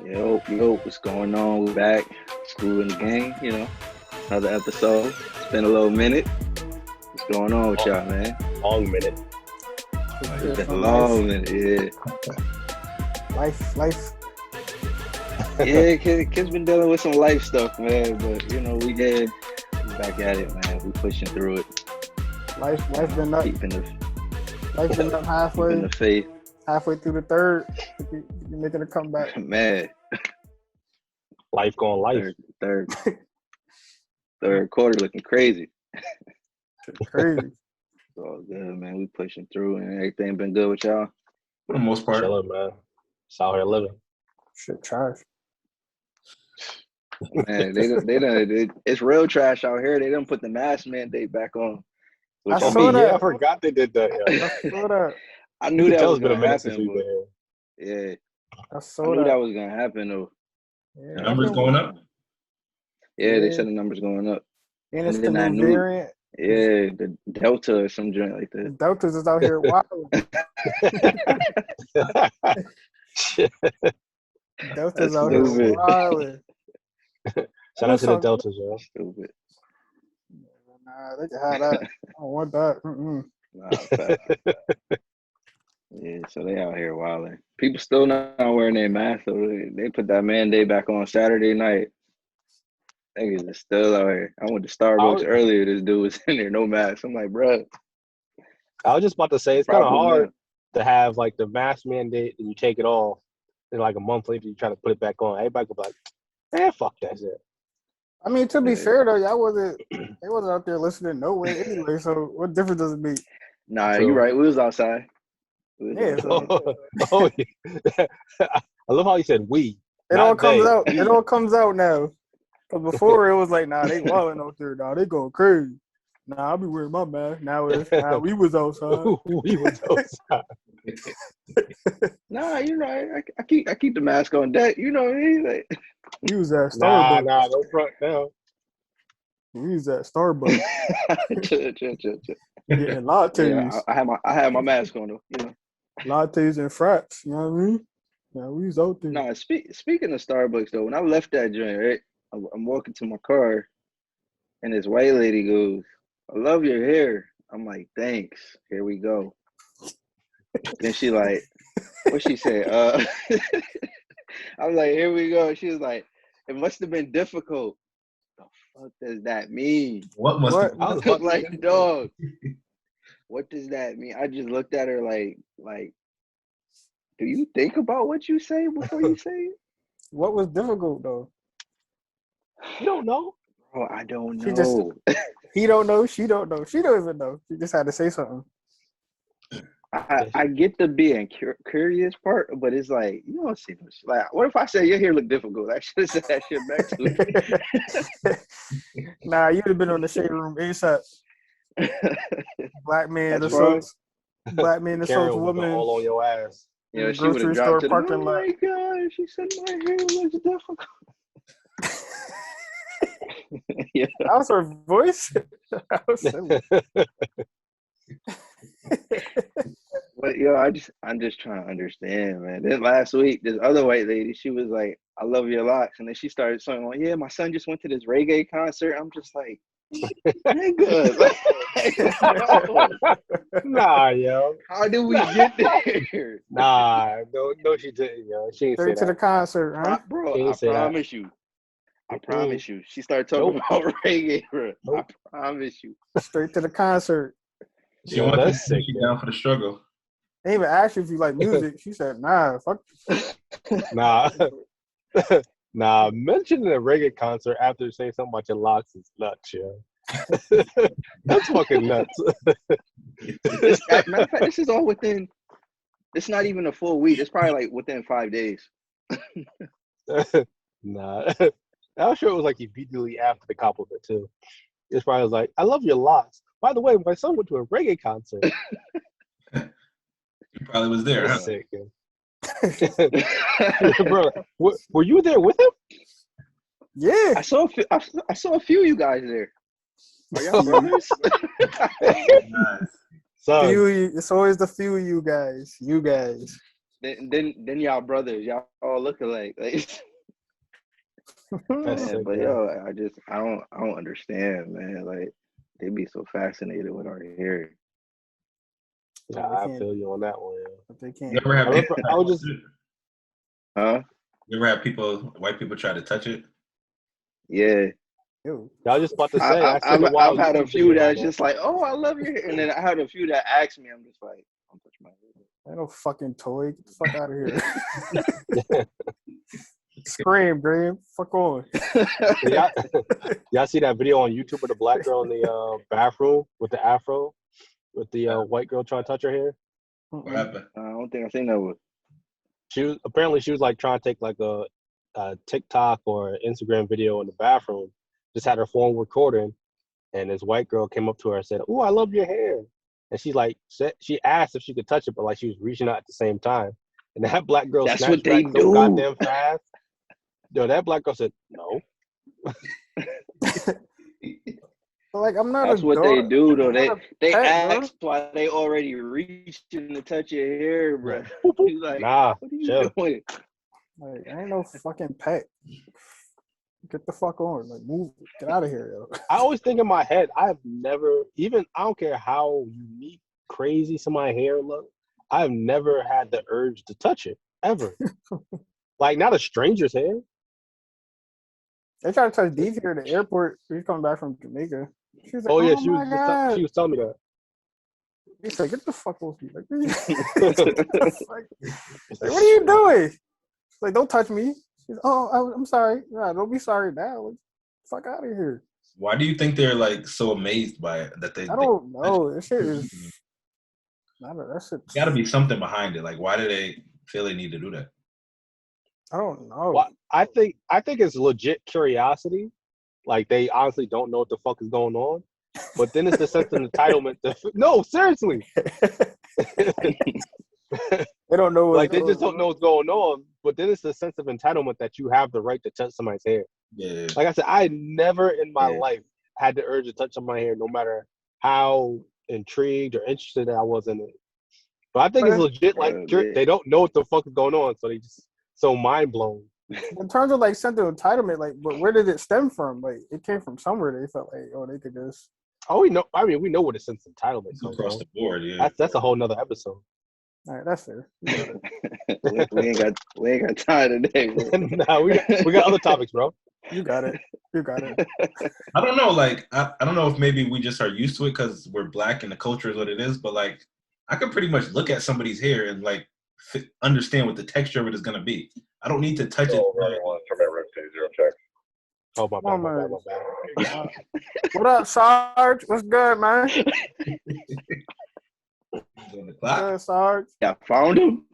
Yo, what's going on? We're back. School in the game, another episode. It's been a little minute. What's going on with y'all, man? Long minute. It's been a long minute, yeah. Life. Yeah, kids been dealing with some life stuff, man. But we good. We back at it, man. We pushing through it. Life been up. Life been up halfway. Keeping the faith. Halfway through the third, you're making a comeback. Man. Life going life. Third quarter looking crazy. Crazy. It's all good, man. We pushing through and everything been good with y'all. For the most part. Chilling, man. Just out here living. Shit, trash. Man, it's real trash out here. They didn't put the mask mandate back on. I saw that. I forgot they did that. Yeah. I saw that. I knew that was been a gonna minute happen. since we've been here. Yeah, I I knew that was gonna happen though. Yeah, The numbers going up? Yeah, they said the numbers going up. And it's And the then new variant. Yeah, the Delta or some joint like The that. Deltas is out here wild. Deltas out here stupid. wild. Shout out to the Deltas, yo. Stupid. Nah, they can have that. I don't want that. Mm-mm. Nah, fact. Yeah, so they out here wilding. People still not wearing their masks, so they put that mandate back on Saturday night. Niggas is still out here. I went to Starbucks earlier. This dude was in there, no mask. I'm like, bro. I was just about to say, it's kind of Probably hard not. to have like the mask mandate and you take it off, and like a month later you try to put it back on. Everybody go like, man, fuck that shit. I mean, to be Yeah. fair though, they wasn't out there listening no way anyway. So what difference does it make? Nah, True. you right. We was outside. Yeah, so Oh, yeah. I love how you said we. it not all comes they. out. It all comes out now. Cause before it was like, nah, they wilding out there. Nah, they going crazy. Nah, I'll be wearing my mask. Now it's we was outside. We was outside. Nah, you're right. I keep the mask on deck. You know what I mean? Like, We was at Starbucks. Nah, no front now. We was at Starbucks chill. getting lattes, Yeah, I had my mask on though. lattes and frats. You know what I mean? Yeah, we was out there. Nah, speaking of Starbucks though, when I left that joint, right, I'm walking to my car, and this white lady goes, "I love your hair." I'm like, "Thanks." Here we go. Then she like, what she say? I was like, "Here we go." She was like, "It must have been difficult." The fuck does that mean? What must What? have I was like, dog. What does that mean? I just looked at her like, do you think about what you say before you say it? What was difficult though? You don't know. Bro, I don't She just- know. He don't know. She don't know. She don't even know. She just had to say something. I get the being curious part, but it's like, you don't see this. Like, what if I say your hair look difficult? I should have said that shit back to her. Nah, you'd have been on the shade room ASAP. Black man That's assaults. Black man Karen assaults was woman. all on your ass. You know, she Grocery would have store dropped to the parking oh lot. my God, she said my hair looks difficult. Yeah. That was her voice. That was silly. But I'm just trying to understand, man. Then last week, this other white lady, she was like, "I love your locks," and then she started saying, "Well, yeah, my son just went to this reggae concert." I'm just like, nigga, Nah, yo. how did we get there? Nah, no, she didn't, yo. She ain't say Straight to the that. concert, huh? Bro, She I didn't say that. promise you. I promise you. She started talking about reggae, bro. Nope. I promise you. Straight to the concert. She Yo, wanted that's to sick, take you yo. down for the struggle. They even asked you if you like music. She said, nah, fuck. Nah. Nah, mentioning a reggae concert after saying something about your locks is nuts, yo. That's fucking nuts. Matter of fact, this is all within, it's not even a full week. It's probably like within 5 days. Nah. I'm sure it was like immediately after the compliment, too. It's probably was like, I love your locks. By the way, my son went to a reggae concert. You probably was there, That's huh? sick, yo. Bro, were you there with him? Yeah. I saw a few of you guys there. Are y'all brothers? Nice. Son, It's always the few of you guys. You guys. then y'all brothers, y'all all look alike. Like, That's man, sick, but man. yo, I don't understand, man. Like, they be so fascinated with our hair. Yeah, I feel you on that one. Yeah. But they You can't. ever have I remember I was just Huh? you ever have white people try to touch it? Yeah. Ew. I was just about to say I seen a I've wild had a YouTube few video on that's that. just like, oh, I love your hair, and then I had a few that asked me. I'm just like, don't touch my hair. Ain't no fucking toy. Get the fuck out of here. Scream, Graham. Fuck on. Y'all see that video on YouTube of the black girl in the bathroom with the afro, with the white girl trying to touch her hair? What happened? I don't think I seen that one. She was like trying to take like a TikTok or Instagram video in the bathroom. Just had her phone recording, and this white girl came up to her and said, "Oh, I love your hair." And she asked if she could touch it, but like she was reaching out at the same time. And that black girl That's snatched what they back so do. goddamn fast. Yo, that black girl said, "No." Like, I'm not That's a what dog. they do, though. I'm not a They pet, bro. ask why they already reaching to touch your hair, bro. He's like, Nah, what are you chill. doing? Like, I ain't no fucking pet. Get the fuck on. Like, move. Get out of here, yo. I always think in my head, I don't care how unique, crazy some of my hair look, I've never had the urge to touch it, ever. Like, not a stranger's hair. They tried to touch Dave here at the airport. He's coming back from Jamaica. She was like, Oh, yeah, oh my God. she was telling me that. He said, get the fuck off me. Like, like, what are you doing? She's like, don't touch me. She's I'm sorry. Nah, don't be sorry now. Like, fuck out of here. Why do you think they're like so amazed by it that they? I don't know. That shit is. That shit. Got to be something behind it. Like, why do they feel they need to do that? I don't know. Well, I think it's legit curiosity. Like, they honestly don't know what the fuck is going on. But then it's the sense of entitlement. No, seriously. They don't know. Like, they just don't know what's going on. But then it's the sense of entitlement that you have the right to touch somebody's hair. Yeah. Like I said, I never in my life had the urge to touch somebody's hair, no matter how intrigued or interested I was in it. But I think it's legit. Like, they don't know what the fuck is going on, so they just so mind blown. In terms of like sense of entitlement, like, but where did it stem from? Like, it came from somewhere. They felt like, oh, they could just. Oh, we know. I mean, we know what a sense of entitlement is across the board. Yeah, that's a whole nother episode. All right, that's fair. we ain't got time today, bro. Nah, we got other topics, bro. You got it. I don't know. Like, I don't know if maybe we just are used to it because we're black and the culture is what it is. But like, I could pretty much look at somebody's hair and like understand what the texture of it is gonna be. I don't need to touch it. Oh, my bad. What up, Sarge? What's good, man? Good, Sarge. Yeah, found him.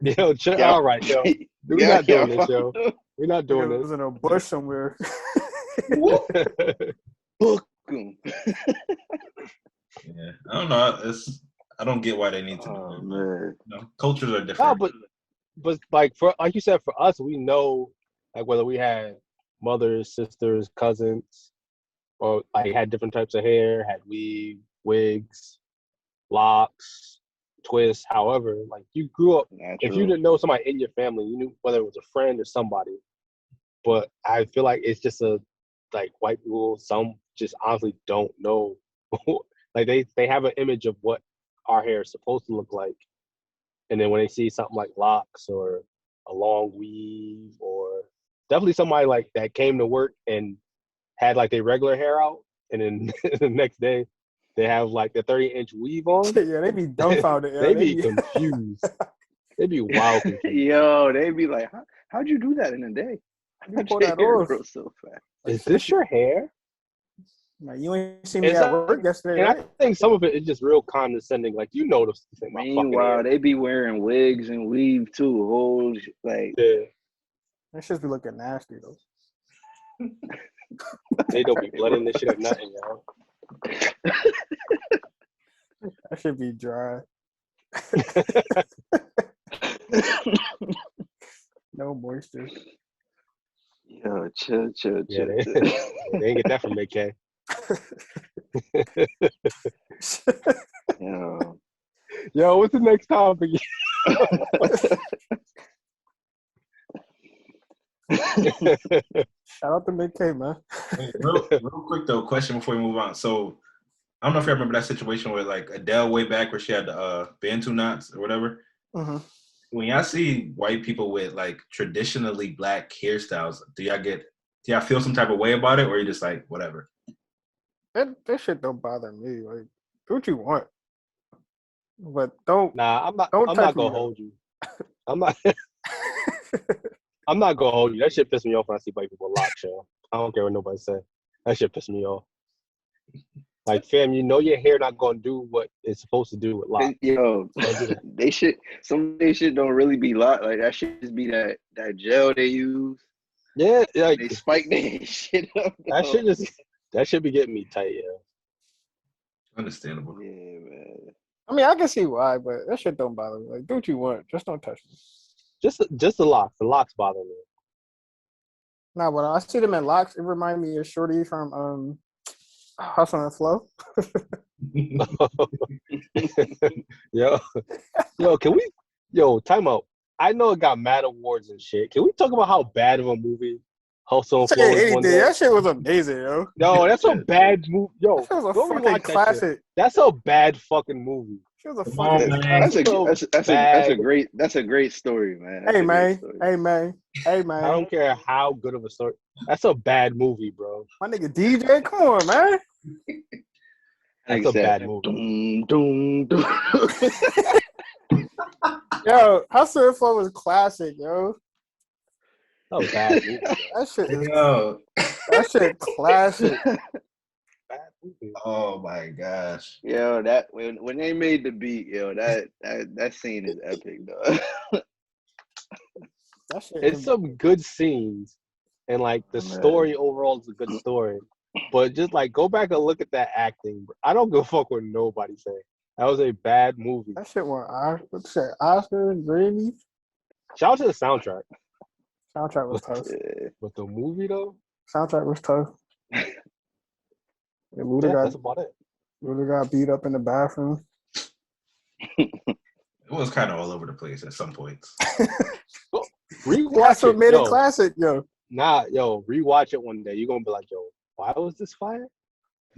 Yo, chill. All right, yo. We're not doing this, yo. We're not doing It this. was in a bush somewhere. Book him. Yeah, I don't know. I don't get why they need to. Oh man, cultures are different. No, but like you said, for us, we know like whether we had mothers, sisters, cousins, or like had different types of hair, had weave, wigs, locks, twists. However, like you grew up. If you didn't know somebody in your family, you knew whether it was a friend or somebody. But I feel like it's just like white people. Some just honestly don't know. Like they have an image of what our hair is supposed to look like, and then when they see something like locks or a long weave or definitely somebody like that came to work and had like their regular hair out, and then the next day they have like the 30-inch weave on. Yeah, they be dumbfounded. They be confused. They be wild confused. Yo, they be like, how'd you do that in a day? You pull that off so fast. Is this your hair? Like, you ain't seen me at work yesterday, and right? I think some of it is just real condescending. Like, you know this thing. Meanwhile, they be wearing wigs and weave too. Whole like. Yeah. That shit be looking nasty though. They don't be blooding this shit or nothing, yo. That should be dry. No moisture. Yo, chill. Yeah, they ain't get that from AK. Yo, what's the next topic? Shout out to Big K, man. Hey, real quick though, question before we move on. So I don't know if you remember that situation with like Adele way back where she had the Bantu knots or whatever. Mm-hmm. When y'all see white people with like traditionally black hairstyles, do y'all feel some type of way about it, or you just like whatever? That shit don't bother me. Like, do what you want, but don't. Nah, I'm not touch gonna me, hold you. I'm not. I'm not gonna hold you. That shit piss me off when I see white people lock, yo. I don't care what nobody say. That shit piss me off. Like, fam, you know your hair not gonna do what it's supposed to do with locks. Yo, Don't do that. they shit. Some of they shit don't really be locked. Like that should just be that gel they use. Yeah, like They spike their shit up. that should be getting me tight, yeah. Understandable. Yeah, man. I mean, I can see why, but that shit don't bother me. Like, do what you want, just don't touch me. Just the locks. The locks bother me. Nah, when I see them in locks, it reminds me of Shorty from Hustle and Flow. Yo, can we? Yo, time out. I know it got mad awards and shit. Can we talk about how bad of a movie Hustle and Flow is one day? That shit was amazing, yo. No, that's a bad movie. Yo, That was a go fucking rewatch classic. that shit. That's a bad fucking movie. She was a Come on, fucking man. That's a great story, man. Hey man. I don't care how good of a story. That's a bad movie, bro. My nigga DJ, come on, man. That's a bad movie. Doom, doom, doom. Yo, Hustle and Flow was classic, yo. That was a bad movie. That shit classic. Bad movie. Oh my gosh. Yo, that when they made the beat, yo, that scene is epic, though. That shit It's some good scenes, and like the story overall is a good story. But just like go back and look at that acting. I don't give a fuck what nobody say. That was a bad movie. That shit won Oscars, Grammys. Shout out to the soundtrack. Soundtrack was tough. Yeah. But the movie though, Soundtrack was tough. that's about it. Luda got beat up in the bathroom. It was kind of all over the place at some points. That's what made it classic, yo. Rewatch it one day. You're gonna be like, yo, why was this fire?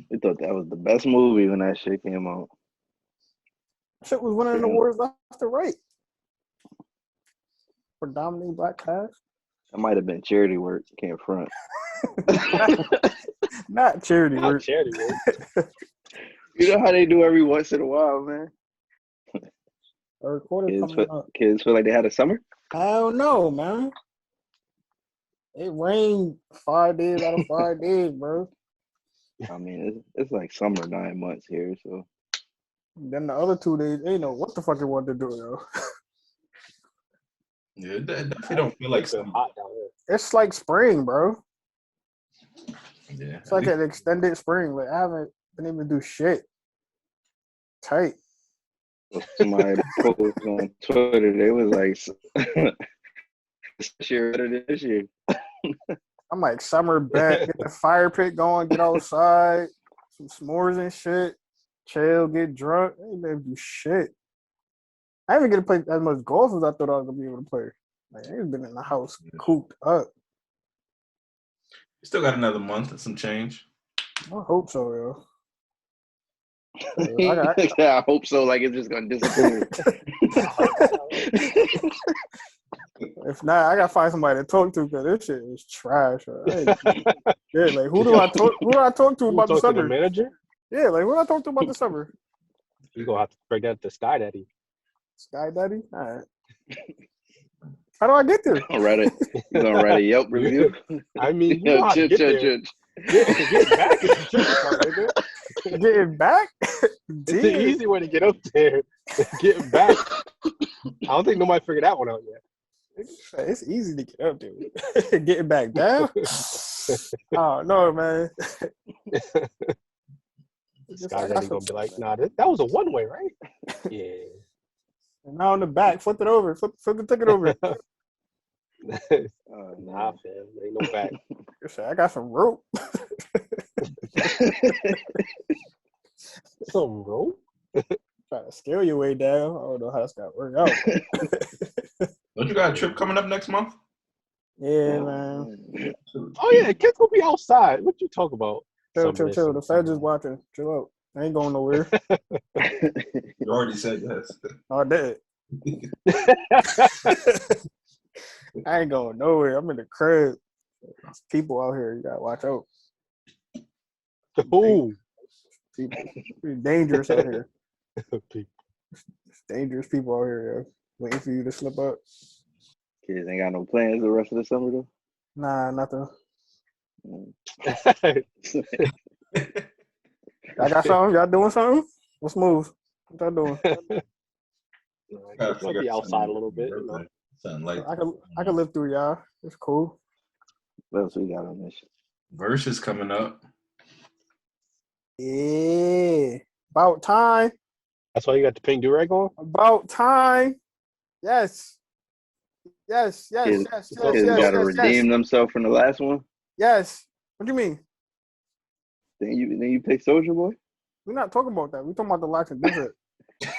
We thought that was the best movie when that shit came out. Shit was winning awards left to right. Predominantly black cast. That might have been charity work. Can't front. Not charity work. Charity work. You know how they do every once in a while, man. Kids feel like they had a summer? I don't know, man. It rained 5 days out of 5 days, bro. I mean, it's like summer 9 months here, so. Then the other 2 days, they know what the fuck they want to do, yo. Yeah, it definitely don't feel like summer. Hot down here. It's like spring, bro. Yeah, it's like an extended spring. Like I haven't been able to do shit. Tight. Somebody posted on Twitter. They was like, "This year better than this year." I'm like summer back. Get the fire pit going. Get outside. Some s'mores and shit. Chill. Get drunk. I ain't been able to do shit. I haven't get to play as much golf as I thought I was gonna be able to play. Like I ain't been in the house cooped up. You still got another month and some change. I hope so, yo. I hope so. Like it's just gonna disappear. If not, I gotta find somebody to talk to because this shit is trash. Yeah, like who do I talk to about the summer? The manager? Yeah, like who do I talk to about the summer? You gonna have to break that to Sky Daddy. Sky Daddy? All right. How do I get there? You gonna write a Yelp review? I mean, you know how to get there. Get back is the tricky part, nigga. Getting back? It's the easy way to get up there. Getting back. I don't think nobody figured that one out yet. It's easy to get up there. Getting back down? Oh, no, man. Sky Daddy gonna be like, nah, that was a one-way, right? Yeah. And now on the back, flip it over. Flip the ticket over. Nah, fam. Ain't no back. I got some rope. Some rope? Try to scale your way down. I don't know how that's got to work out. Don't you got a trip coming up next month? Yeah, man. Oh yeah, kids will be outside. What you talk about? Chill. The Feds is watching. Chill out. I ain't going nowhere. You already said yes. I did. I ain't going nowhere. I'm in the crib. There's people out here. You gotta watch out. Ooh. People. It's dangerous out here. It's dangerous people out here, yo. Waiting for you to slip up. Kids ain't got no plans the rest of the summer though. Nah, nothing. I got something. Y'all doing something? What's moves? What y'all doing? Might be outside a little bit. You know? Something like I can live through y'all. It's cool. What else we got on this? Verzuz coming up. Yeah. About time. That's why you got the pink do-rag on? About time. Yes. Kids gotta redeem themselves from the last one. Yes. What do you mean? Then you pick Soulja Boy. We're not talking about that. We're talking about the Lox Dipset.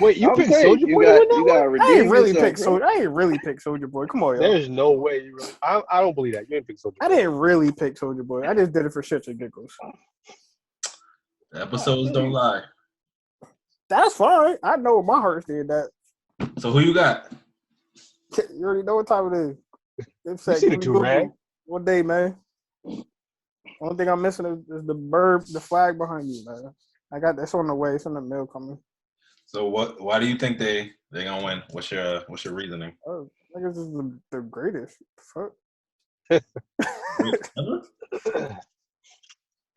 Wait, you picked Soulja Boy? You got to I ain't redeem really yourself, pick Soulja. I ain't really pick Soulja Boy. Come on, yo. There's no way you really. I don't believe that. You didn't pick Soulja Boy. I didn't really pick Soulja Boy. I just did it for shits and giggles. The episodes don't lie. That's fine. I know my heart did that. So who you got? You already know what time it is. You see the do-rag? One day, man. Only thing I'm missing is the flag behind you, man. I got that's on the way. It's in the mail coming. So why do you think they gonna win? What's your reasoning? Oh, I guess this is the greatest. Fuck.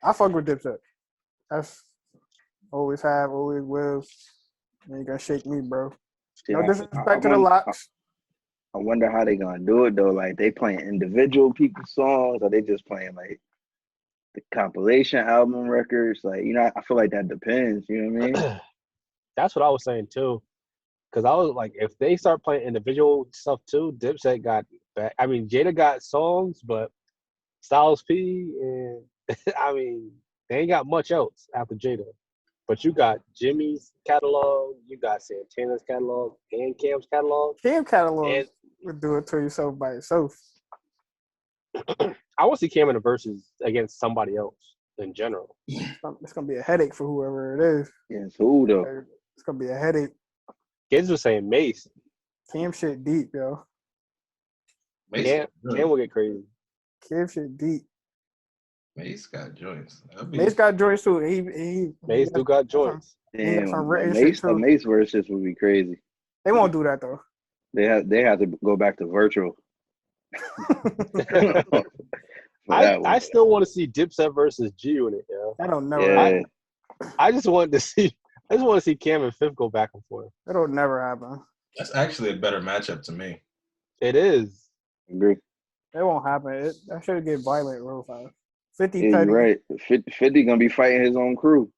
I fuck with Dipset. That's always have, always will. You ain't gonna shake me, bro. Yeah, No disrespect to the Lox. I wonder how they gonna do it though. Like they playing individual people's songs, or they just playing like the compilation album records. Like I feel like that depends. You know what I mean? That's what I was saying too. Because I was like, if they start playing individual stuff too, Dipset got back. I mean, Jada got songs, but Styles P and I mean, they ain't got much else after Jada. But you got Jimmy's catalog, you got Santana's catalog, and Cam's catalog. Cam catalog would do it to yourself by yourself. I want to see Cam in the Verzuz against somebody else in general. It's gonna be a headache for whoever it is. Yeah, who though? It's gonna be a headache. Kids was saying Mace. Cam shit deep, yo. Cam will get crazy. Cam shit deep. Mace got joints. Mace got joints too. Mace do got joints. Damn, a Mace versus would be crazy. They won't do that though. They have to go back to virtual. I still want to see Dipset versus G Unit, yo. I don't know. Yeah. I just want to see Cam and Fifth go back and forth. It'll never happen. That's actually a better matchup to me. It is. Agree. It won't happen. I should get violent real fast. 50 yeah, petty. You're right. 50 gonna be fighting his own crew.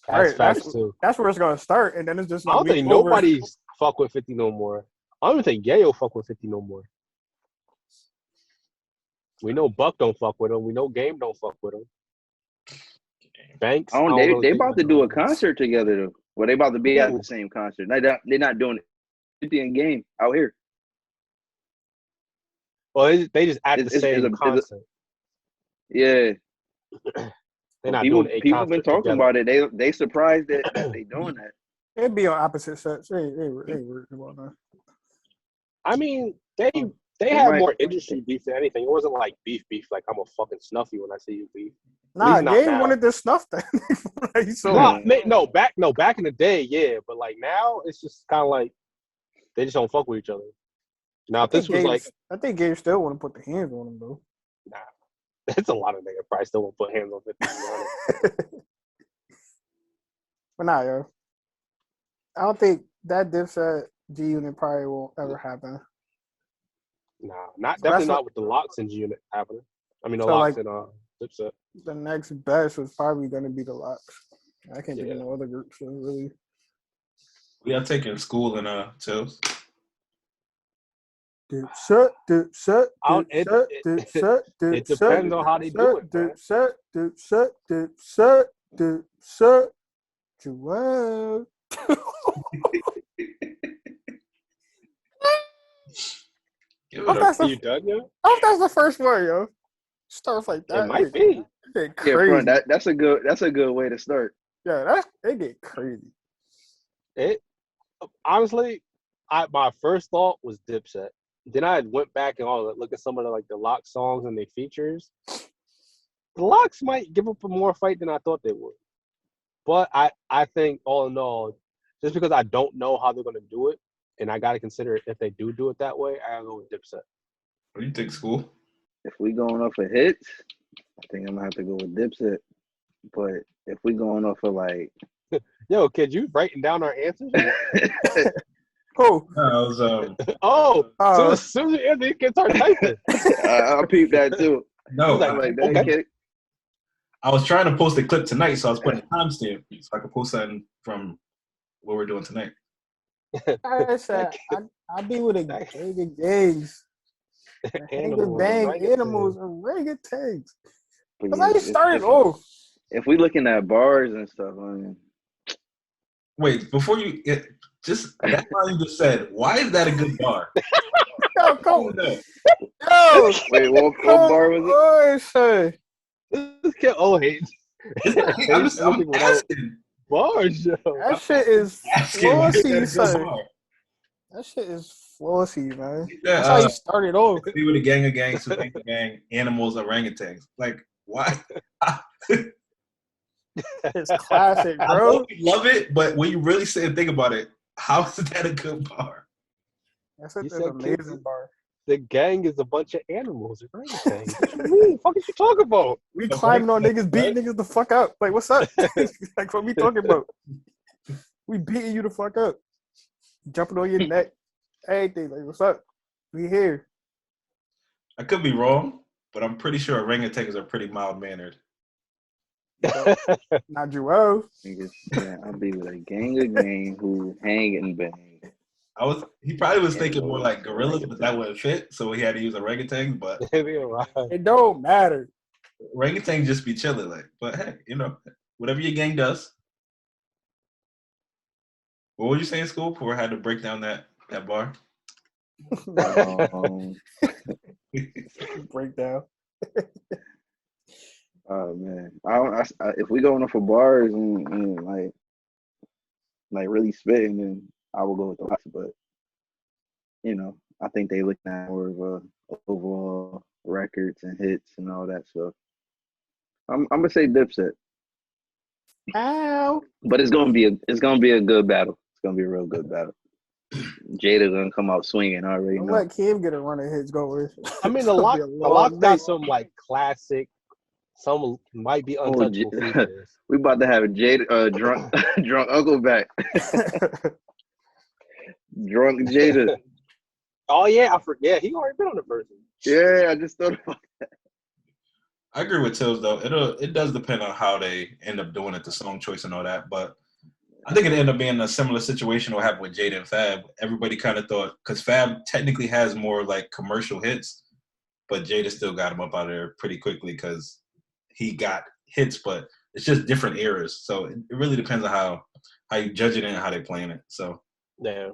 That's facts too. That's where it's gonna start, and then it's just. I don't think nobody fuck with 50 no more. I don't even think Yayo fuck with 50 no more. We know Buck don't fuck with him. We know Game don't fuck with him. Banks. They about to do a concert together though. Well, they about to be at the same concert. They're not doing it. 50 and Game out here. Well, they just at the same concert. Yeah. They're not doing a people been talking together. about it. They surprised that they doing that. It'd be on opposite sets. They ain't worried about that. I mean, they had more industry beef than anything. It wasn't like beef. Like I'm a fucking snuffy when I see you beef. Nah, Game wanted to snuff that. Back in the day, yeah, but like now it's just kind of like they just don't fuck with each other. Now if this was like, I think Game still want to put the hands on him though. Nah, that's a lot of niggas probably still won't put hands on 50. But nah, yo, I don't think that Dipset G Unit probably won't ever happen. Nah, definitely not with the Lox and G Unit happening. I mean, the Lox and Dipset. The next best was probably going to be the Lox. I can't think of no other groups really. We are taking Skool and Tills. Dipset. It depends on how they do it. Dipset. Joel. Give Oh, it that's up. You done, yo? oh, that's the first one, yo. Stuff like that. It might be. It get Yeah, crazy. front. That's a good way to start. Yeah, it get crazy. It honestly, my first thought was Dipset. Then I went back and look at some of the Lox songs and their features. The Lox might give up a more fight than I thought they would. But I think all in all, just because I don't know how they're gonna do it, and I gotta consider if they do it that way, I gotta go with Dipset. What do you think, School? If we going off of hits, I think I'm gonna have to go with Dipset. But if we going off of like, Yo, kid, you writing down our answers? Oh, No, I was As soon as you answer, you can start typing. I'll peep that too. no, He's like, I'm like, okay. dang, kid. I was trying to post a clip tonight, so I was putting a timestamp so I could post something from what we're doing tonight. I said I be with a gang of gangs. Animals, Animals and orangutans. But That's yeah, how you started off. if we looking at bars and stuff, I mean, Wait, before you just that line you just said, why is that a good bar? Yo, come No. yo, wait, what bar was oh, shit. This kid hates. I'm asking. Bars, yo. That shit is Asking why is that a flossy, good son. bar? That shit is flossy, man. Yeah, That's how you started off. be with a gang of gangs, who gang, animals, orangutans. Like, why? It's classic, I bro. love it, but when you really sit and think about it, how is that a good bar? That's You an said amazing kids- bar. The gang is a bunch of animals. Orangutans. What you mean? What you talking about? We climbing on niggas, beating niggas the fuck up. Like, what's up? Like, what we talking about? We beating you the fuck up. Jumping on your neck. Everything. Like, what's up? We here. I could be wrong, but I'm pretty sure orangutans are pretty mild mannered. Not Joel. Niggas, yeah, I'll be with a gang of gang who hang and bang. He probably was thinking more like gorillas, but that wouldn't fit, so he had to use orangutan. But It don't matter. orangutans just be chilling, like. But hey, whatever your gang does. What were you saying, School? Before I had to break down that bar. Breakdown. Oh man, if we going off for bars and like really spitting, then I will go with the Lox. But I think they look at more of overall records and hits and all that stuff. I'm gonna say Dipset, Ow. but it's gonna be a good battle. It's gonna be a real good battle. Jada gonna come out swinging. I already Don't know. let Kim get a run of hits going. I mean, It's the gonna Lox be a long got night. some classic. Some might be untouchable features. We about to have a Jada drunk drunk uncle back. Drunk Jada. Oh yeah, I forget. Yeah, he already been on the version. Yeah, I just thought about I agree with Tills though. It does depend on how they end up doing it, the song choice and all that. But I think it ended up being a similar situation what happened with Jada and Fab. Everybody kind of thought because Fab technically has more like commercial hits, but Jada still got him up out of there pretty quickly because he got hits, but it's just different eras. So it really depends on how you judge it and how they playing it. So Yeah.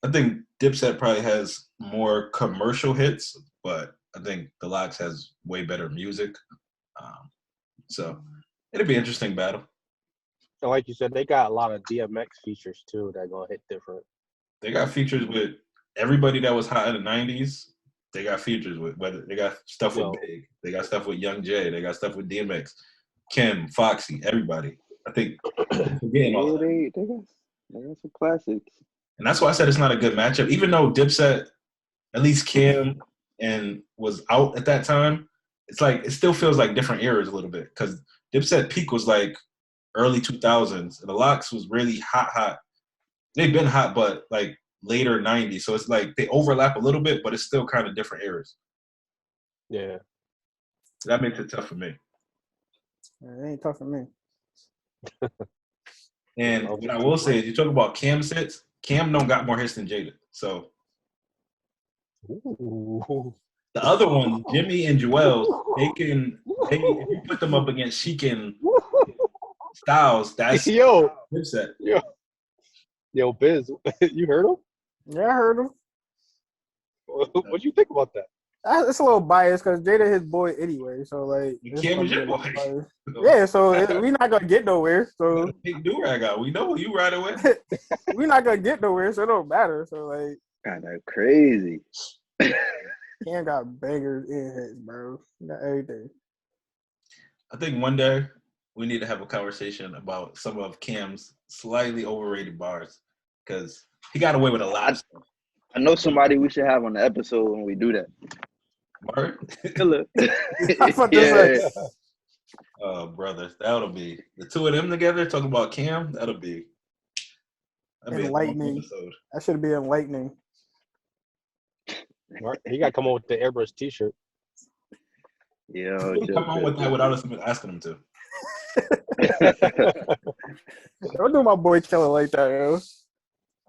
I think Dipset probably has more commercial hits, but I think the Lox has way better music. So it'll be an interesting battle. And like you said, they got a lot of DMX features too that gonna hit different. They got features with everybody that was hot in the 90s. They got features with whether they got stuff with Big, they got stuff with Young Jay, they got stuff with DMX, Kim, Foxy, everybody. I think they got some classics. And that's why I said it's not a good matchup. Even though Dipset, at least Kim and was out at that time, it's like it still feels like different eras a little bit. Because Dipset peak was like early 2000s, and the Lox was really hot. They've been hot, but like later 90s. So it's like they overlap a little bit, but it's still kind of different eras. Yeah. That makes it tough for me. It ain't tough for me. And what I will say is, you talk about Cam's hits. Cam don't got more hits than Jada. So Ooh. the other one, Jimmy and Joel, if you put them up against Sheik and Styles. That's Yo, Dipset. yo, Biz, you heard him? Yeah, I heard him. What you think about that? It's a little biased because Jada his boy anyway, so like it's Cam gonna is be your a little boy. biased. Yeah, so we not gonna get nowhere. So Big do-rag out. We know who you riding with. we not gonna get nowhere, so it don't matter. So like, Kind of crazy. Cam got bangers in his bro. He got everything. I think one day we need to have a conversation about some of Cam's slightly overrated bars because he got away with a lot of stuff. I know somebody we should have on the episode when we do that. Word? I thought this Yeah. Oh, brother, that'll be the two of them together talking about Cam. That'll be a long enlightening. episode. That should be enlightening. He got to come on with the airbrush T-shirt. Yo, He come on with that without us even asking him to. Don't do my boy Killer like that, yo.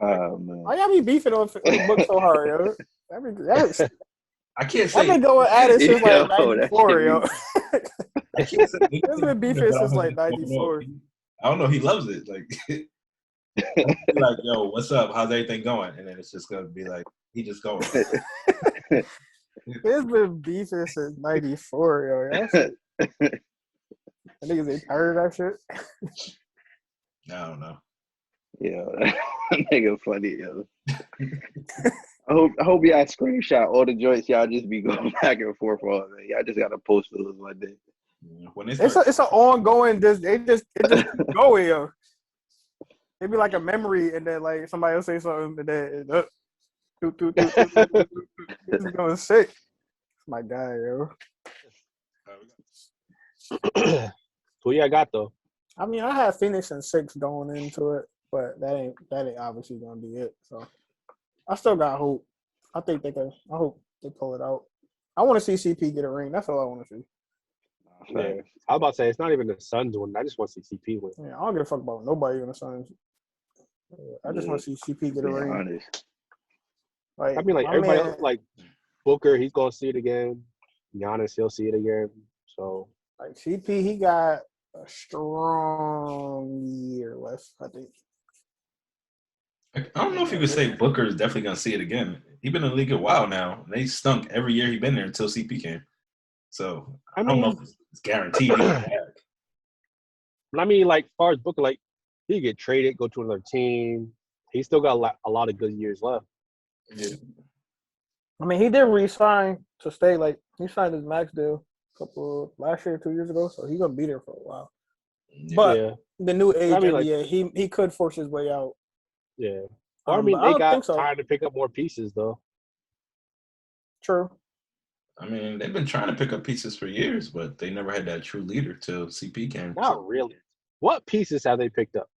Oh man. Why y'all be beefing on the book so hard, yo? I can't I've say. been going at it since Yo, like '94, yo. I can't say It's been beefing since like '94. I don't know. He loves it. Like, like, yo, what's up? How's everything going? And then it's just gonna be like, he just going. It's been beefing since '94, yo. That shit. I niggas ain't tired of that shit. I don't know. Yo, that nigga funny, yo. I hope y'all screenshot all the joints y'all just be going back and forth all day. Y'all just gotta post those one day. When they start, It's an ongoing. It just keep going, yo. It be like a memory, and then like somebody else say something, and then it's going sick. My guy, yo. Who y'all got though? I mean, I had Phoenix and 6 going into it, but that ain't obviously gonna be it. So I still got hope. I think they can. I hope they pull it out. I want to see CP get a ring. That's all I want to see. Yeah, I was about to say it's not even the Suns one. I just want to see CP win. Yeah, I don't give a fuck about nobody in the Suns. I just want to see CP get a ring. Honest. Like, I mean, like my everybody man- else, like Booker, he's gonna see it again. Giannis, he'll see it again. So Like CP, he got a strong year left, I think. I don't know if you could say Booker is definitely gonna see it again. He's been in the league a while now. They stunk every year he's been there until CP came. So I don't know if it's guaranteed. But I mean, like, as far as Booker, like, he get traded, go to another team. He still got a lot of good years left. Yeah. I mean, he did re-sign to stay. Like, he signed his max deal last year, 2 years ago, so he's gonna be there for a while. But yeah, the new age I mean, like- NBA, he could force his way out. yeah. Or, I mean, but I they don't got think so. time to pick up more pieces, though. True. I mean, they've been trying to pick up pieces for years, but they never had that true leader till CP came. Not really. What pieces have they picked up?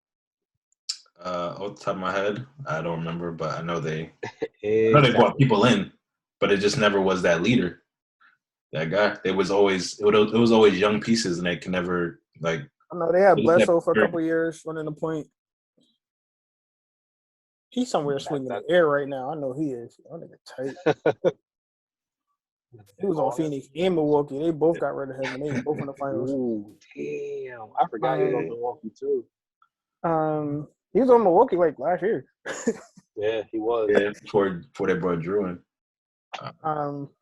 Off the top of my head, I don't remember, but I know they brought people in, but it just never was that leader. That guy. It was always young pieces, and they can never like. I know they had It was Bledsoe that- for a couple of years running the point. He's somewhere swinging the air right now. I know he is. That nigga tight. He was on Phoenix and Milwaukee. They both got rid of him, and they both in the finals. Ooh, damn. I forgot he was on Milwaukee, too. He was on Milwaukee like last year. Yeah, he was. Yeah, before they brought Drew in.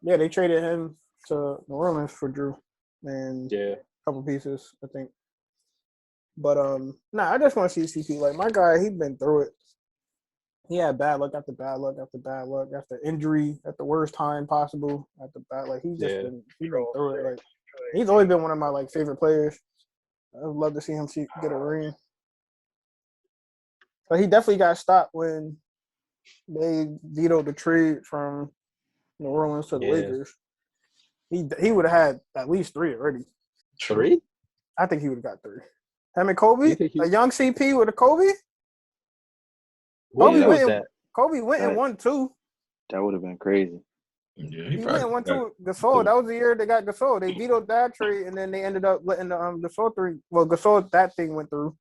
Yeah, they traded him to New Orleans for Drew and Yeah. a couple pieces, I think. But I just want to see CP. Like my guy, he's been through it. He had bad luck after bad luck after bad luck after injury at the worst time possible after bad. Like he's just been through it. Like he's always been one of my like favorite players. I would love to see him get a ring. But he definitely got stopped when they vetoed the trade from New Orleans to the Lakers. He would have had at least 3 already. 3? I think he would have got 3. Him and Kobe, a young CP with a Kobe. What Kobe was went, that? Kobe went and won 2. That would have been crazy. Yeah, He went and won 2. Gasol. That was the year they got Gasol. They vetoed that trade, and then they ended up letting the Gasol 3. Well, Gasol that thing went through,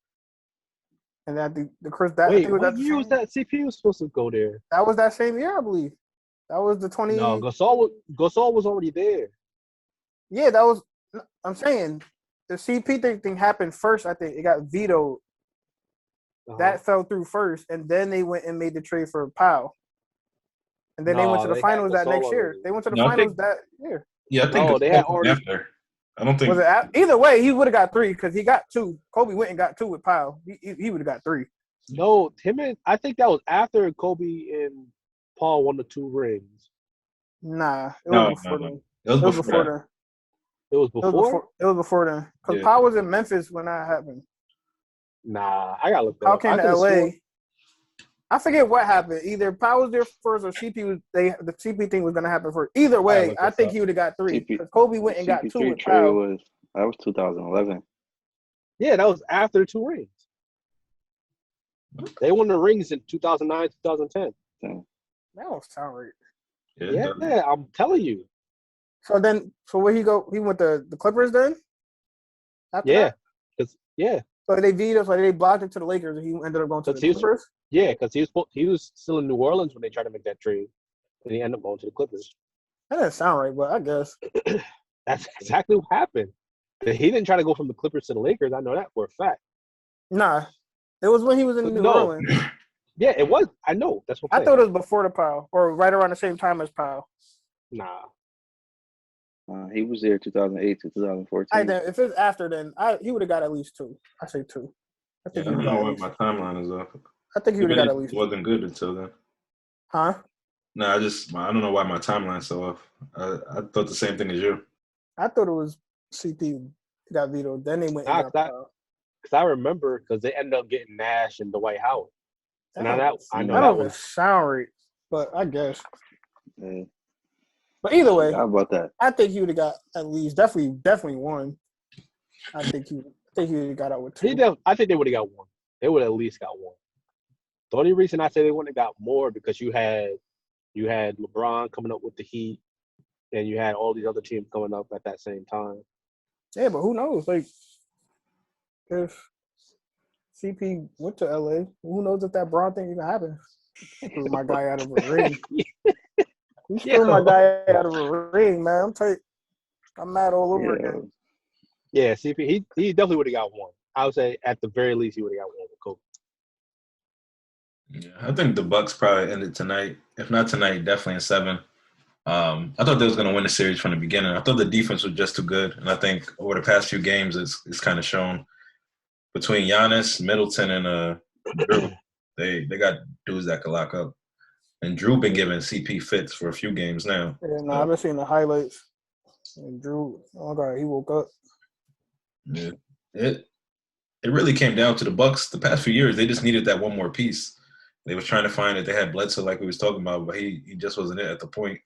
and that the Chris that. Wait, what year was that? CP was supposed to go there. That was that same year, I believe. That was the 20. No, Gasol was already there. Yeah, that was. I'm saying the CP thing happened first. I think it got vetoed. That fell through first, and then they went and made the trade for Powell. And then they went to the finals that next year. They went to the finals that year. Yeah, I think they had already after. I don't think was it either way. He would have got 3 because he got 2. Kobe went and got 2 with Powell. He would have got 3. No, I think that was after Kobe and Paul won the 2 rings. Nah, it was before then. It was before then. It was before. It was before then. Because Powell was in Memphis when that happened. Nah, I gotta look that Powell up. came to LA. I forget what happened. Either Powell was there first or CP was. The CP thing was gonna happen first. Either way, I think he would have got 3 because Kobe went and got 2 with Powell. That was 2011. Yeah, that was after the 2 rings. They won the rings in 2009, 2010. That don't sound right. Yeah, I'm telling you. So where he go? He went to the Clippers then? Yeah. So they vetoed, so they blocked it to the Lakers, and he ended up going to the Clippers? Yeah, because he was still in New Orleans when they tried to make that trade, and he ended up going to the Clippers. That doesn't sound right, but I guess. That's exactly what happened. He didn't try to go from the Clippers to the Lakers. I know that for a fact. Nah. It was when he was in New Orleans. Yeah, it was. I know. That's what I thought it was before the Powell, or right around the same time as Powell. Nah. He was there 2008 to 2014. If it's after, then he would have got at least 2. I say 2. I don't know what my timeline is off. I think he would have got at least 2. It wasn't good until then. Huh? No, I don't know why my timeline's so off. I thought the same thing as you. I thought it was CP got vetoed. Then they went and got Powell. Because I remember, because they ended up getting Nash and Dwight Howard. And I know that was sound right, but I guess. Yeah. But either way, how about that? I think he would have got at least definitely 1. I think he would have got out with 2. I think they would have got 1. They would have at least got 1. The only reason I say they wouldn't have got more because you had LeBron coming up with the Heat, and you had all these other teams coming up at that same time. Yeah, but who knows? Like, if CP went to LA, who knows if that Braun thing even happened? He threw my guy out of a ring. He threw my guy out of a ring, man. I'm mad all over again. Yeah, CP, he definitely would have got 1. I would say at the very least he would have got 1 with Kobe. Yeah, I think the Bucks probably ended tonight. If not tonight, definitely in 7. I thought they was going to win the series from the beginning. I thought the defense was just too good, and I think over the past few games, it's kind of shown. Between Giannis, Middleton, and Drew, they got dudes that could lock up. And Drew been giving CP fits for a few games now. Yeah, I've been seeing the highlights. And Drew, oh God, he woke up. Yeah, it really came down to the Bucks. The past few years, they just needed that one more piece. They was trying to find it. They had Bledsoe, like we was talking about, but he just wasn't it at the point.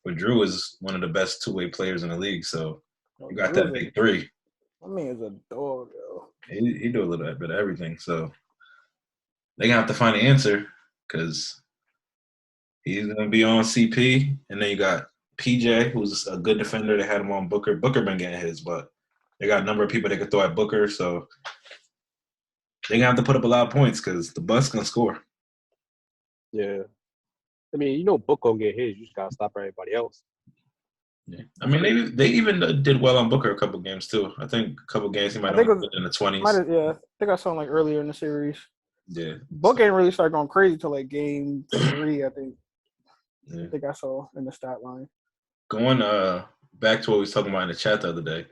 But Drew is one of the best two-way players in the league, so you got that big 3. I mean, it's a dog, yo. He do a little bit of everything, so they're going to have to find an answer because he's going to be on CP, and then you got PJ, who's a good defender. They had him on Booker. Booker been getting his, but they got a number of people they could throw at Booker, so they're going to have to put up a lot of points because the Bucks going to score. Yeah. I mean, Book going to get his. You just got to stop everybody else. Yeah. I mean, they even did well on Booker a couple games, too. I think a couple games he might have been in the 20s. Yeah, I think I saw him, earlier in the series. Yeah. Book ain't really started going crazy till, game 3, I think. Yeah. I think I saw in the stat line. Going back to what we was talking about in the chat the other day,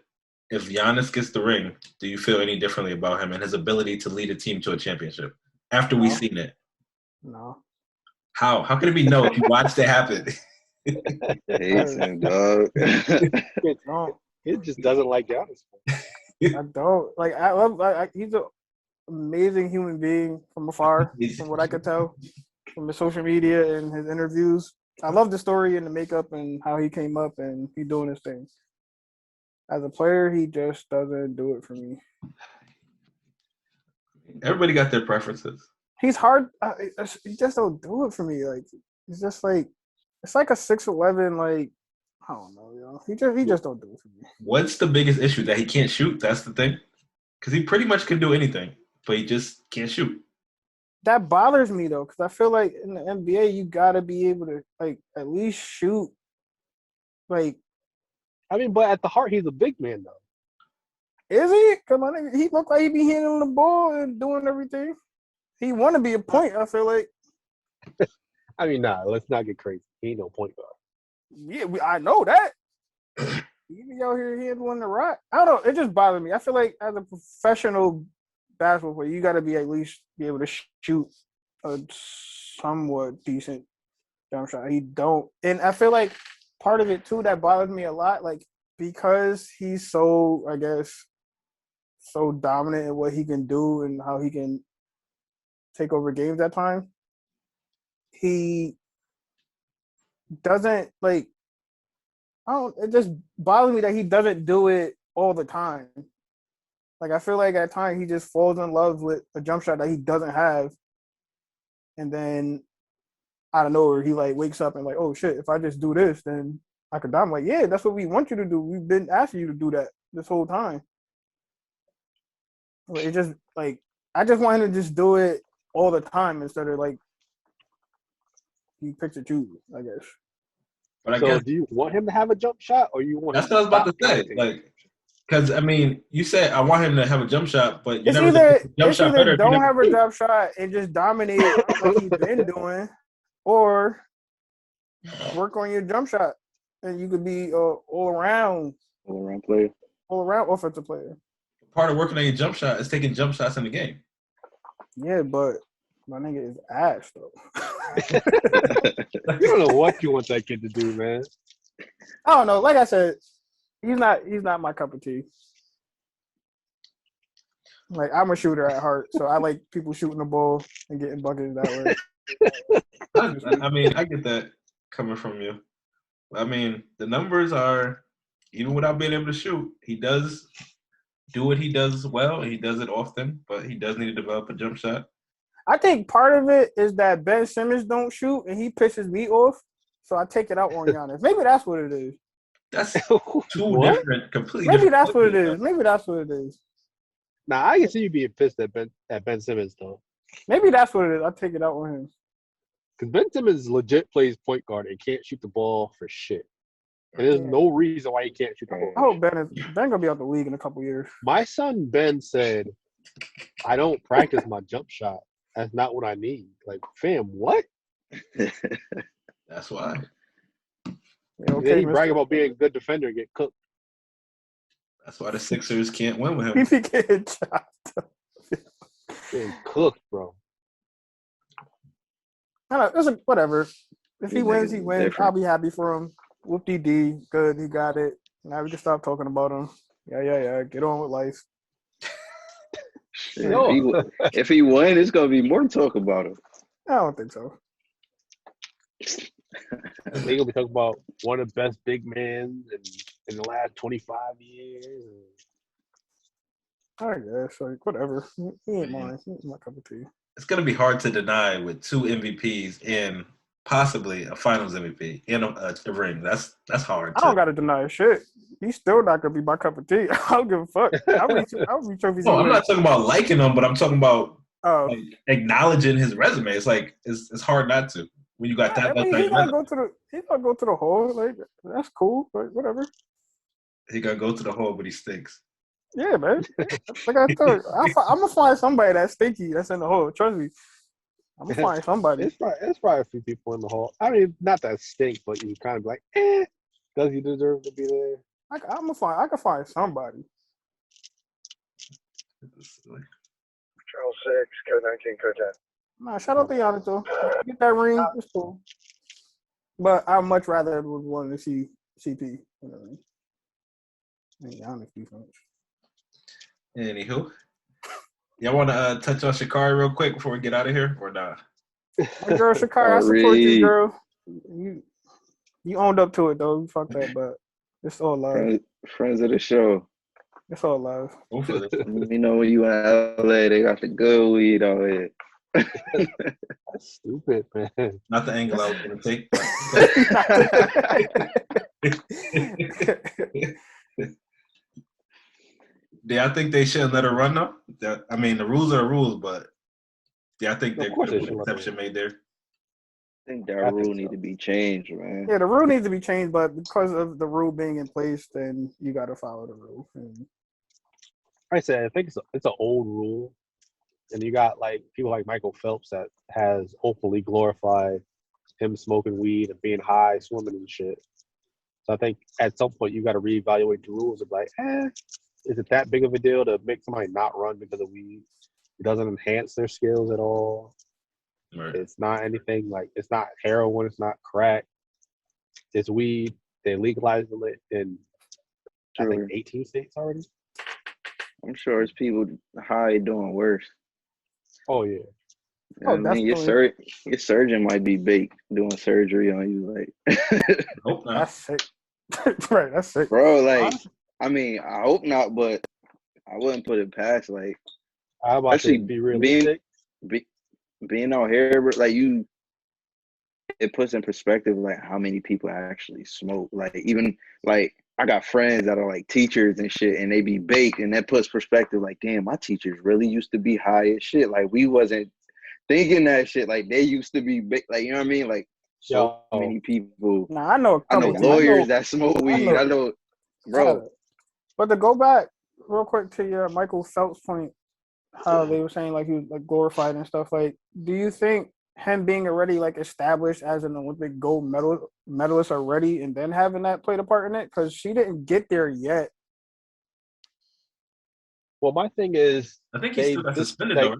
if Giannis gets the ring, do you feel any differently about him and his ability to lead a team to a championship after we've seen it? No. How could it be no if you watched it happen? Hates him, dog. It just doesn't like Giannis. I don't. I love he's an amazing human being from afar, from what I could tell, from his social media and his interviews. I love the story and the makeup and how he came up and he doing his thing. As a player, he just doesn't do it for me. Everybody got their preferences. He's hard. He just don't do it for me. He's just it's like a 6'11", I don't know, yo. He just don't do it for me. What's the biggest issue? That he can't shoot? That's the thing? Because he pretty much can do anything, but he just can't shoot. That bothers me, though, because I feel like in the NBA, you got to be able to, at least shoot. But at the heart, he's a big man, though. Is he? Come on, he look like he be handling the ball and doing everything. He want to be a point. I feel like. I mean, nah. Let's not get crazy. He ain't no point guard. Yeah, I know that. He be out here handling the rock. I don't know. It just bothers me. I feel like as a professional basketball player, you got to be at least be able to shoot a somewhat decent jump shot. He don't, and I feel like part of it too that bothers me a lot. Like because he's so, I guess, so dominant in what he can do and how he can take over games at times. He doesn't like. I don't. It just bothers me that he doesn't do it all the time. Like I feel like at times he just falls in love with a jump shot that he doesn't have, and then out of nowhere he like wakes up and like, oh shit, if I just do this, then I could die. I'm like, yeah, that's what we want you to do. We've been asking you to do that this whole time. Like, it just like I just want him to just do it all the time instead of like he picks and chooses, I guess. But I So guess do you want him to have a jump shot, or you want? that's him what I was about to stop say. taking Like, because I mean, you said I want him to have a jump shot, but you It's never said jump it's shot either better if you don't never have a shoot. jump shot and just dominate like he's been doing, or work on your jump shot, and you could be all around player. offensive player. Part of working on your jump shot is taking jump shots in the game. Yeah, but my nigga is ass though. You don't know what you want that kid to do, man. I don't know. Like I said, he's not my cup of tea. Like I'm a shooter at heart, so I like people shooting the ball and getting buckets that way. I mean, I get that coming from you. I mean, the numbers are, even without being able to shoot, he does do what he does well, and he does it often, but he does need to develop a jump shot. I think part of it is that Ben Simmons don't shoot and he pisses me off, so I take it out on Giannis. Maybe that's what it is. That's two What? different, completely Maybe different. that's what it is. Maybe that's what it is. Nah, I can see you being pissed at Ben Simmons though, Maybe that's what it is. I take it out on him. because Ben Simmons legit plays point guard and can't shoot the ball for shit. And there's no reason why he can't shoot the ball. I hope Ben gonna be out the league in a couple years. My son Ben said, "I don't practice my jump shot. That's not what I need." Like, fam, what? That's why. Yeah, And then he mister. brag about being a good defender and get cooked. That's why the Sixers can't win with He him. be getting chopped. Getting cooked, bro. I don't know, whatever. If he These wins, niggas he is wins. different. I'll be happy for him. Whoop-dee-dee. Good, he got it. Now we can stop talking about him. Yeah. Get on with life. Shit, No. if he win, it's gonna be more talk about him. I don't think so. They gonna be talking about one of the best big men in the last 25 years. I guess. Like, whatever. He ain't mine. He ain't my cup of tea. It's going to be hard to deny with two MVPs and possibly a Finals MVP and a ring. That's hard. I don't got to deny shit. He's still not going to be my cup of tea. I don't give a fuck. How many trophies No, he I'm win? not talking about liking him, but I'm talking about Oh. like, acknowledging his resume. It's like it's hard not to when you got that. I mean, That's he's gonna go to the hole. Like, that's cool. Like, whatever. He gonna go to the hole, but he stinks. Yeah, man. Like I told you, I'm gonna find somebody that's stinky that's in the hole. Trust me. I'm gonna find somebody. It's probably a few people in the hall. I mean, not that stink, but you kind of like, does he deserve to be there? I can find somebody. Control 6, code 19, code 10. Nah, shout out to Giannis though. Get that ring, it's cool. But I'd much rather would want to see CP. You know what I mean? And Giannis defense. Anywho, y'all want to touch on Sha'Carri real quick before we get out of here, or not? My girl Sha'Carri, I support you, girl. You owned up to it though. You fucked that, but it's all love. Friends of the show. It's all love. Both of them. You know, when you in LA, they got the good weed out here. That's stupid, man. Not the angle I was going to take. Yeah, I think they shouldn't let her run though. I mean, the rules are the rules, but yeah, I think Of there course could they be an should let her exception made there. I think that rule need to be changed, man. Yeah, the rule needs to be changed, but because of the rule being in place, then you got to follow the rule. And I said I think it's an old rule, and you got like people like Michael Phelps that has openly glorified him smoking weed and being high, swimming and shit. So I think at some point you got to reevaluate the rules of like, is it that big of a deal to make somebody not run because of weed? It doesn't enhance their skills at all. Right. It's not anything like it's not heroin, it's not crack, it's weed. They legalized it in I think 18 states already. I'm sure it's people high doing worse. Oh yeah. You know what I mean? Your surgeon might be baked doing surgery on you, like. Hope not. That's sick. Right, that's sick. Bro, like, I mean, I hope not, but I wouldn't put it past, like, I'm about to be realistic. Being out here, like, it puts in perspective, like, how many people actually smoke. Like, even, like, I got friends that are, like, teachers and shit, and they be baked, and that puts perspective, like, damn, my teachers really used to be high as shit. Like, we wasn't thinking that shit. Like, they used to be baked. Like, you know what I mean? Like, so many people. Nah, I know a couple. Lawyers that smoke weed. I know, bro. But to go back real quick to your Michael Phelps point, how they were saying like he was like glorified and stuff. Like, do you think him being already like established as an Olympic gold medalist already, and then having that played a part in it? Because she didn't get there yet. Well, my thing is, I think he still got suspended though.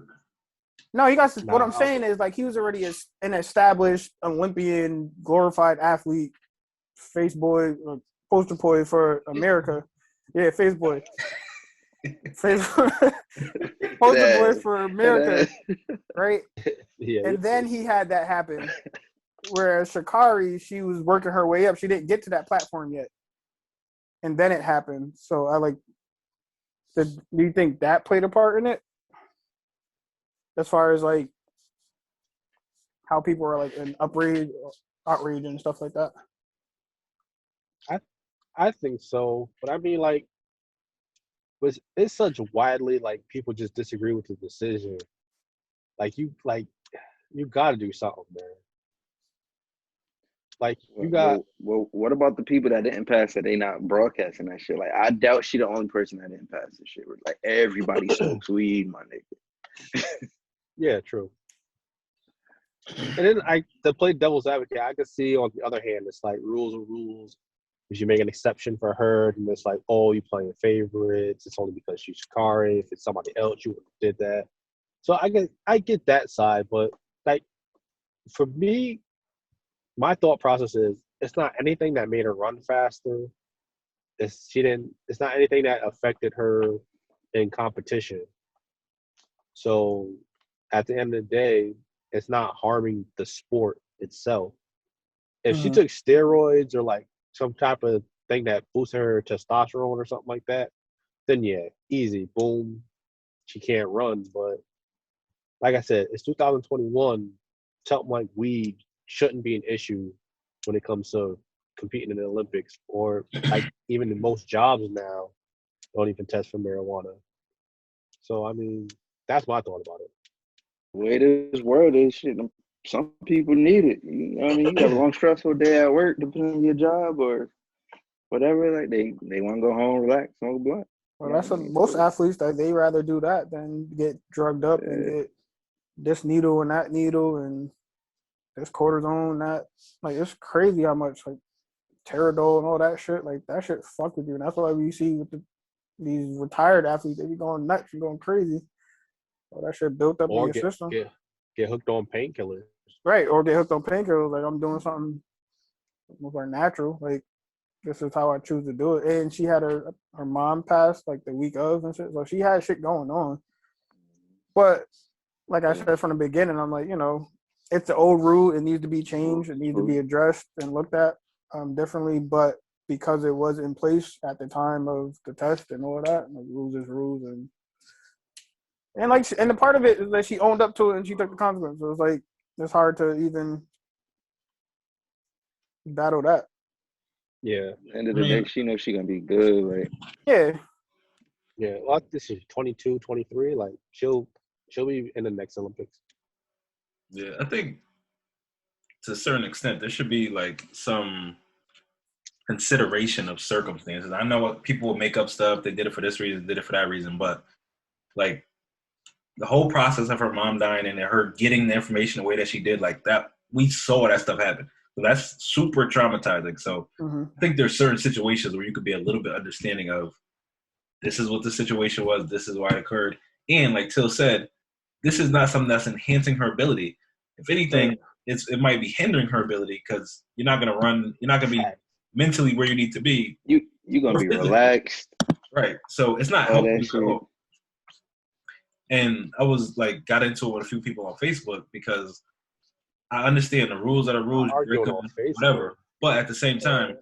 No, he got. What I'm saying is like he was already an established Olympian, glorified athlete, face boy, poster boy for America. Yeah, face boy. Poster boy for America, right? Yeah. And then he had that happen. Whereas Sha'Carri, she was working her way up. She didn't get to that platform yet, and then it happened. So I like. Do you think that played a part in it? As far as like how people are like in outrage and stuff like that. I think so, but I mean, like, it's such widely like people just disagree with the decision. Like you got to do something, man. Like you got. Well, what about the people that didn't pass it? They not broadcasting that shit. Like I doubt she the only person that didn't pass this shit. Like everybody smokes weed, my nigga. Yeah, true. And then to play devil's advocate, I could see on the other hand, it's like rules are rules. If you make an exception for her, and it's like, oh, you playing favorites. It's only because she's Sha'Carri. If it's somebody else, you would have did that. So I get that side, but like for me, my thought process is it's not anything that made her run faster. It's not anything that affected her in competition. So at the end of the day, it's not harming the sport itself. If she took steroids or like some type of thing that boosts her testosterone or something like that, then yeah, easy, boom, she can't run. But like I said, it's 2021. Something like weed shouldn't be an issue when it comes to competing in the Olympics, or like even in most jobs now don't even test for marijuana. So I mean, that's my thought about it. The way this world is, shit, some people need it. You know what I mean? You have a long, stressful day at work, depending on your job or whatever. Like they want to go home, relax, smoke a blunt. Well, that's what most athletes that they rather do that than get drugged up and get this needle and that needle and this cortisone and that. Like it's crazy how much like Teradol and all that shit. Like that shit fuck with you, and that's why we see with these retired athletes, they be going nuts and going crazy. All that shit built up in your system. Get hooked on painkillers. Right, or get hooked on painkillers. Like I'm doing something more natural. Like this is how I choose to do it. And she had her mom pass like the week of and shit. So she had shit going on. But like I said from the beginning, I'm like, it's the old rule. It needs to be changed. It needs to be addressed and looked at differently. But because it was in place at the time of the test and all that, like rules is rules, and the part of it is that she owned up to it and she took the consequences. So it's like it's hard to even battle that. Yeah. At the end of the day, she knows she's gonna be good, right? Yeah. Yeah. Well, this is 22, 23. Like she'll be in the next Olympics. Yeah, I think to a certain extent there should be like some consideration of circumstances. I know what people will make up stuff. They did it for this reason, did it for that reason, but like the whole process of her mom dying and her getting the information the way that she did, like that, we saw that stuff happen. So that's super traumatizing. So I think there's certain situations where you could be a little bit understanding of this is what the situation was, this is why it occurred. And like Till said, this is not something that's enhancing her ability. If anything, it might be hindering her ability because you're not gonna be mentally where you need to be. You're gonna be relaxed. Right. So it's not helping you at all. And I was like, got into it with a few people on Facebook because I understand the rules are the rules, whatever. But at the same time,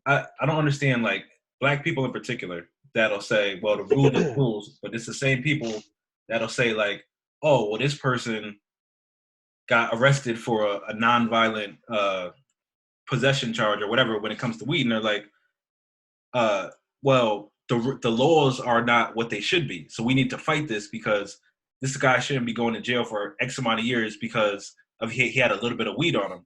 I don't understand like black people in particular that'll say, well, the rules are rules, but it's the same people that'll say like, oh, well, this person got arrested for a nonviolent possession charge or whatever when it comes to weed, and they're like, well, the laws are not what they should be, so we need to fight this because this guy shouldn't be going to jail for X amount of years because of he had a little bit of weed on him.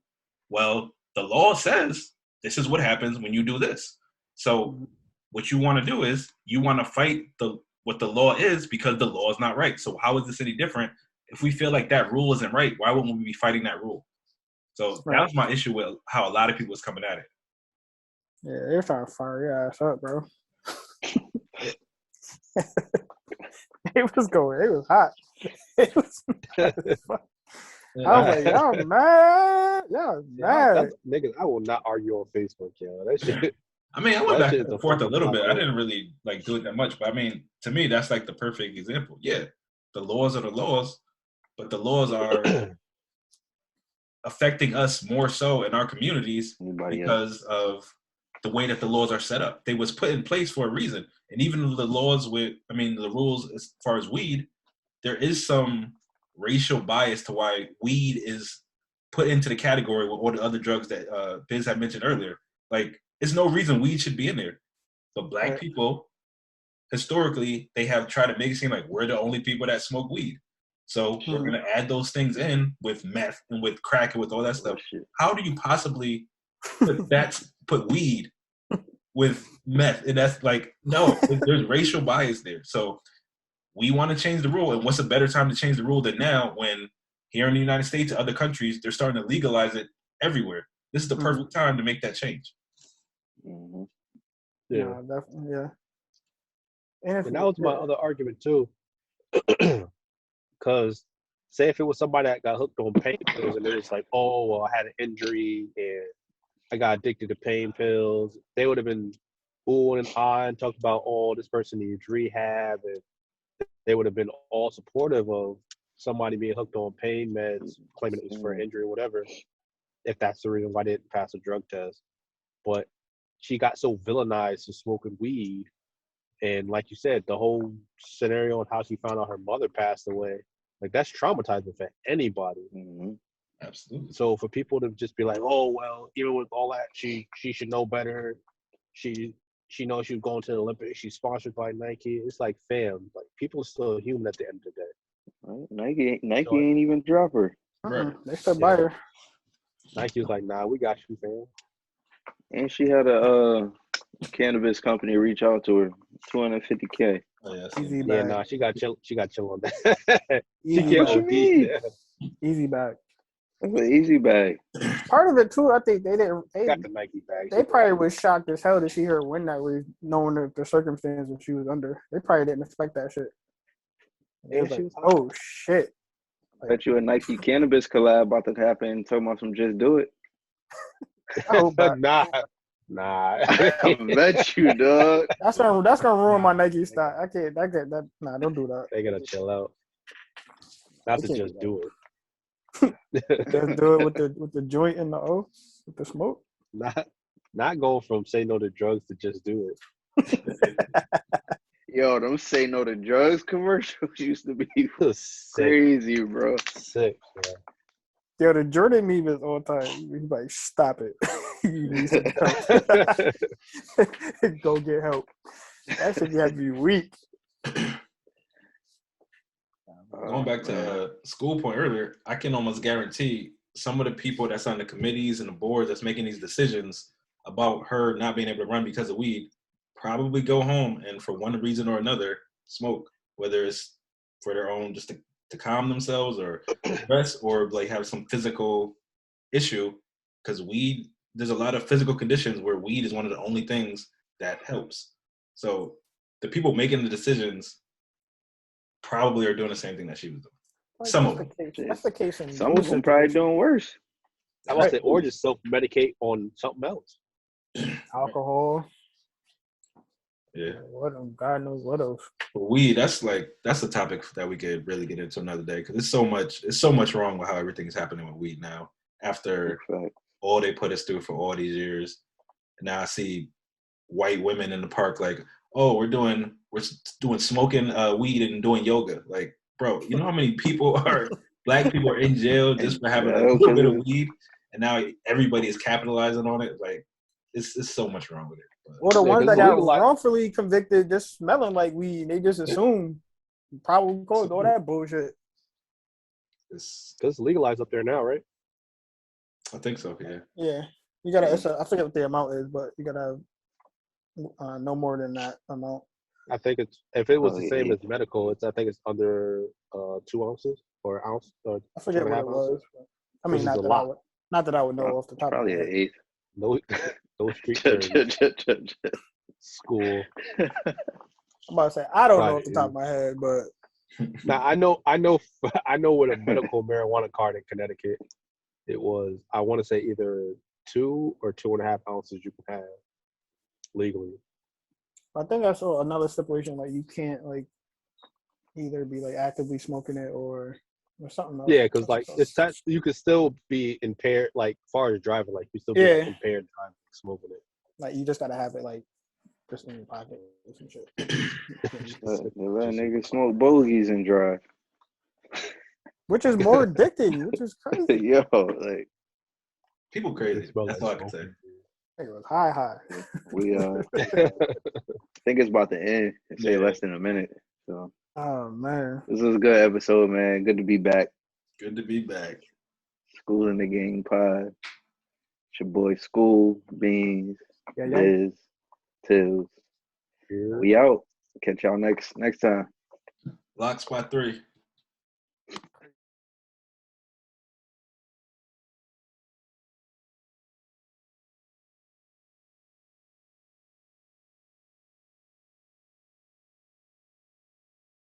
Well, the law says this is what happens when you do this. So what you want to do is you want to fight what the law is because the law is not right. So how is this any different? If we feel like that rule isn't right, why wouldn't we be fighting that rule? So that was my issue with how a lot of people was coming at it. Yeah, they're trying to fire your ass up, bro. It was hot. It was mad as fuck. I was like, y'all mad? Y'all mad. Niggas, I will not argue on Facebook, yo. That shit. I mean, I went back and forth a little bit. I didn't really like do it that much, but I mean, to me, that's like the perfect example. Yeah, the laws are the laws, but the laws are affecting us more so in our communities because of the way that the laws are set up. They was put in place for a reason. And even the laws the rules as far as weed, there is some racial bias to why weed is put into the category with all the other drugs that Biz had mentioned earlier. Like, there's no reason weed should be in there. But black people, historically, they have tried to make it seem like we're the only people that smoke weed. So we're going to add those things in with meth and with crack and with all that stuff. How do you possibly put weed with meth? And that's like, no, there's racial bias there. So we want to change the rule. And what's a better time to change the rule than now when here in the United States and other countries, they're starting to legalize it everywhere. This is the perfect time to make that change. Yeah, no, definitely, yeah. And that was my other argument too. Because say if it was somebody that got hooked on pain pills and it was like, oh, well, I had an injury and I got addicted to pain pills, they would have been ooh and ah and talked about, oh, this person needs rehab, and they would have been all supportive of somebody being hooked on pain meds, claiming it was for an injury or whatever, if that's the reason why they didn't pass a drug test. But she got so villainized for smoking weed, and like you said, the whole scenario on how she found out her mother passed away, like that's traumatizing for anybody. Absolutely. So for people to just be like, oh well, even with all that, she should know better. She knows she's going to the Olympics. She's sponsored by Nike. It's like, fam, like people are still human at the end of the day. Nike ain't even drop her. Right. They still buy her. Nike was like, nah, we got you, fam. And she had a cannabis company reach out to her, $250K. Oh, yeah, Easy Yeah, bag. nah, she got chill on that. She Easy can't bag. What you mean? Easy bag. That's an easy bag. Part of it too, I think they didn't. got the Nike bag. They probably was shocked as hell to see her win that race, knowing the circumstances she was under. They probably didn't expect that shit. They was like, oh shit. Bet you a Nike cannabis collab about to happen. Talking about some just do it. I hope not. Nah. I bet you, dog. That's gonna ruin my Nike stock. I can't. Nah, don't do that. They gotta chill out. Not to just do it. Just do it with the joint in the O, with the smoke. Not going from say no to drugs to just do it. Yo, them say no to drugs commercials used to be Sick. crazy, bro. Sick, bro. Yo, the Jordan meme is all time. He's like, stop it. You need some help. Go get help. That should have to be weak. Going back to Skool point earlier, I can almost guarantee some of the people that's on the committees and the board that's making these decisions about her not being able to run because of weed probably go home and for one reason or another smoke, whether it's for their own just to calm themselves or rest or like have some physical issue, because weed, there's a lot of physical conditions where weed is one of the only things that helps. So the people making the decisions probably are doing the same thing that she was doing. Like, Some that's of them. the case. That's the case in Some most of them probably situations. doing worse. I was say, or just self-medicate on something else. Alcohol. Yeah. What God knows what else. But weed, that's a topic that we could really get into another day because it's so much wrong with how everything's happening with weed now. After all they put us through for all these years, and now I see white women in the park like, oh, we're doing smoking weed and doing yoga. Like, bro, you know how many people black people are in jail just for having a little bit of weed, and now everybody is capitalizing on it. Like, it's so much wrong with it. But, well, the ones that got wrongfully convicted just smelling like weed, they just assume probably caused all that bullshit. Because it's legalized up there now, right? I think so, yeah. Yeah. You gotta, I forget what the amount is, but you gotta have no more than that amount. I think if it was the same as medical, I think it's under 2 ounces or an ounce. Or I forget what it was. I mean, not that I would know off the top of my head. Probably an eighth. No street terms. School. I'm about to say I don't know off the top of my head, but now I know with a medical marijuana card in Connecticut, it was, I want to say either 2 or 2.5 ounces you can have legally. I think I saw another stipulation like you can't like either be like actively smoking it or something else. Yeah, because like you could still be impaired, like far as driving, like you still be like, impaired driving, smoking it. Like you just gotta have it like just in your pocket or some shit. They let niggas smoke bogeys and drive. Which is more addicting, which is crazy. Yo, like people crazy. That's all I can say. It was high. We I think it's about to end. It say less than a minute. So oh man. This was a good episode, man. Good to be back. Good to be back. Skool in the Gang pod. It's your boy Skool, Beans, Biz, Tills. We out. Catch y'all next time. Lox by 3.